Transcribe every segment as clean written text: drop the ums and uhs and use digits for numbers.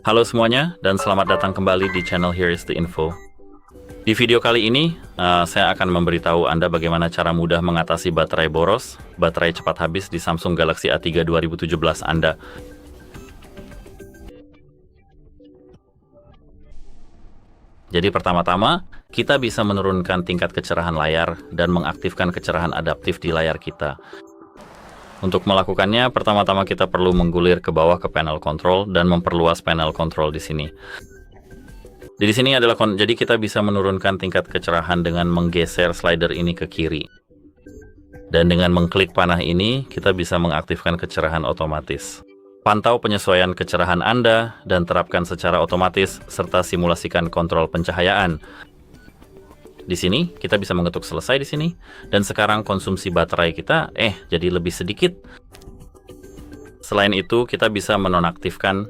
Halo semuanya, dan selamat datang kembali di channel Here is the Info. Di video kali ini, saya akan memberitahu Anda bagaimana cara mudah mengatasi baterai boros, baterai cepat habis di Samsung Galaxy A3 2017 Anda. Jadi pertama-tama, kita bisa menurunkan tingkat kecerahan layar dan mengaktifkan kecerahan adaptif di layar kita. Untuk melakukannya, pertama-tama kita perlu menggulir ke bawah ke panel control dan memperluas panel control di sini. Di sini adalah jadi kita bisa menurunkan tingkat kecerahan dengan menggeser slider ini ke kiri. Dan dengan mengklik panah ini, kita bisa mengaktifkan kecerahan otomatis. Pantau penyesuaian kecerahan Anda dan terapkan secara otomatis serta simulasikan kontrol pencahayaan. Di sini kita bisa mengetuk selesai di sini, dan sekarang konsumsi baterai kita jadi lebih sedikit. Selain itu, kita bisa menonaktifkan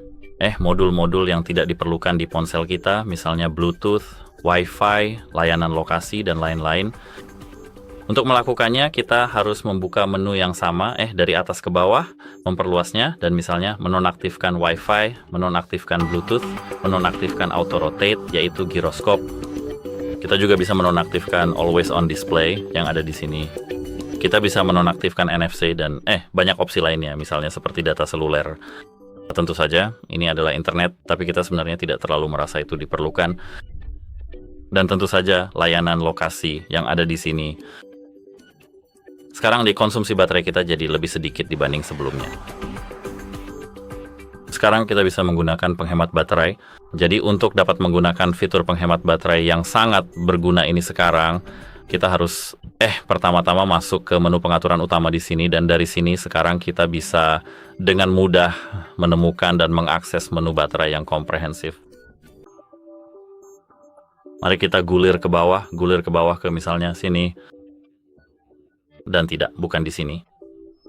modul-modul yang tidak diperlukan di ponsel kita, misalnya Bluetooth, Wi-Fi, layanan lokasi, dan lain-lain. Untuk melakukannya, kita harus membuka menu yang sama dari atas ke bawah, memperluasnya, dan misalnya menonaktifkan Wi-Fi, menonaktifkan Bluetooth, menonaktifkan auto rotate, yaitu giroskop. Kita juga bisa menonaktifkan always on display yang ada di sini. Kita bisa menonaktifkan NFC dan banyak opsi lainnya, misalnya seperti data seluler. Tentu saja, ini adalah internet, tapi kita sebenarnya tidak terlalu merasa itu diperlukan. Dan tentu saja, layanan lokasi yang ada di sini. Sekarang konsumsi baterai kita jadi lebih sedikit dibanding sebelumnya. Sekarang kita bisa menggunakan penghemat baterai. Jadi untuk dapat menggunakan fitur penghemat baterai yang sangat berguna ini sekarang, kita harus pertama-tama masuk ke menu pengaturan utama di sini, dan dari sini sekarang kita bisa dengan mudah menemukan dan mengakses menu baterai yang komprehensif. Mari kita gulir ke bawah ke misalnya sini. Dan tidak, bukan di sini.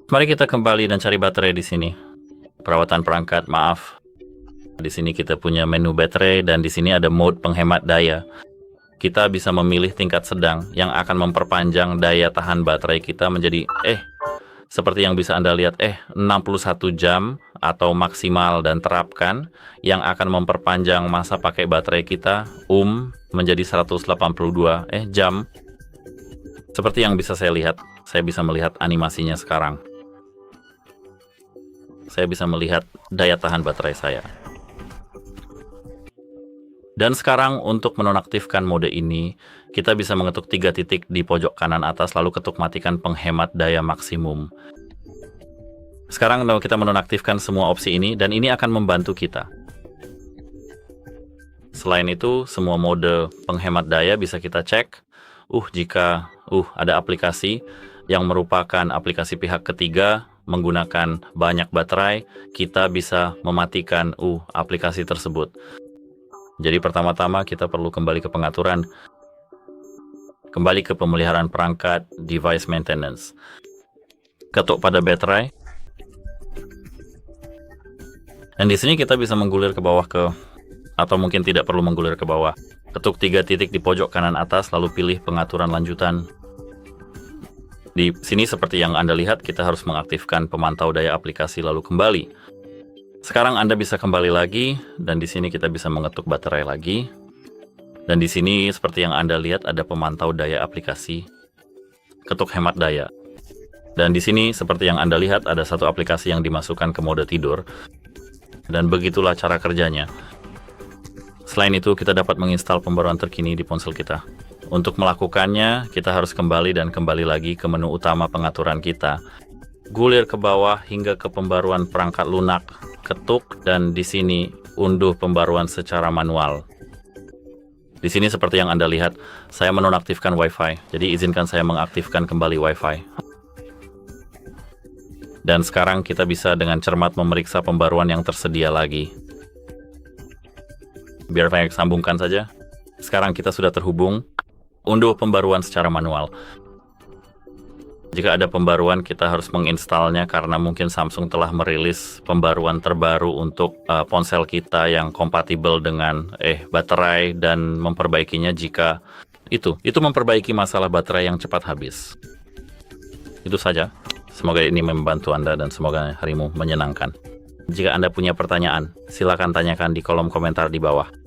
Mari kita kembali dan cari baterai di sini. Perawatan perangkat, maaf. Di sini kita punya menu baterai dan di sini ada mode penghemat daya. Kita bisa memilih tingkat sedang yang akan memperpanjang daya tahan baterai kita menjadi seperti yang bisa Anda lihat 61 jam atau maksimal, dan terapkan yang akan memperpanjang masa pakai baterai kita menjadi 182 jam. Seperti yang bisa saya lihat, saya bisa melihat animasinya sekarang. Saya bisa melihat daya tahan baterai saya. Dan sekarang untuk menonaktifkan mode ini, kita bisa mengetuk 3 titik di pojok kanan atas, lalu ketuk matikan penghemat daya maksimum. Sekarang kita menonaktifkan semua opsi ini, dan ini akan membantu kita. Selain itu, semua mode penghemat daya bisa kita cek. Jika ada aplikasi yang merupakan aplikasi pihak ketiga, menggunakan banyak baterai, kita bisa mematikan aplikasi tersebut. Jadi pertama-tama kita perlu kembali ke pengaturan, kembali ke pemeliharaan perangkat, device maintenance. Ketuk pada baterai. Dan di sini kita bisa menggulir ke bawah atau mungkin tidak perlu menggulir ke bawah. Ketuk 3 titik di pojok kanan atas, lalu pilih pengaturan lanjutan. Di sini seperti yang Anda lihat, kita harus mengaktifkan pemantau daya aplikasi lalu kembali. Sekarang Anda bisa kembali lagi, dan di sini kita bisa mengetuk baterai lagi. Dan di sini seperti yang Anda lihat ada pemantau daya aplikasi. Ketuk hemat daya. Dan di sini seperti yang Anda lihat ada satu aplikasi yang dimasukkan ke mode tidur. Dan begitulah cara kerjanya. Selain itu, kita dapat menginstal pembaruan terkini di ponsel kita. Untuk melakukannya, kita harus kembali lagi ke menu utama pengaturan kita. Gulir ke bawah hingga ke pembaruan perangkat lunak, ketuk, dan di sini unduh pembaruan secara manual. Di sini seperti yang Anda lihat, saya menonaktifkan Wi-Fi, jadi izinkan saya mengaktifkan kembali Wi-Fi. Dan sekarang kita bisa dengan cermat memeriksa pembaruan yang tersedia lagi. Biar saya sambungkan saja. Sekarang kita sudah terhubung. Unduh pembaruan secara manual. Jika ada pembaruan, kita harus menginstalnya karena mungkin Samsung telah merilis pembaruan terbaru untuk ponsel kita yang kompatibel dengan baterai, dan memperbaikinya jika itu memperbaiki masalah baterai yang cepat habis. Itu saja. Semoga ini membantu Anda dan semoga harimu menyenangkan. Jika Anda punya pertanyaan, silakan tanyakan di kolom komentar di bawah.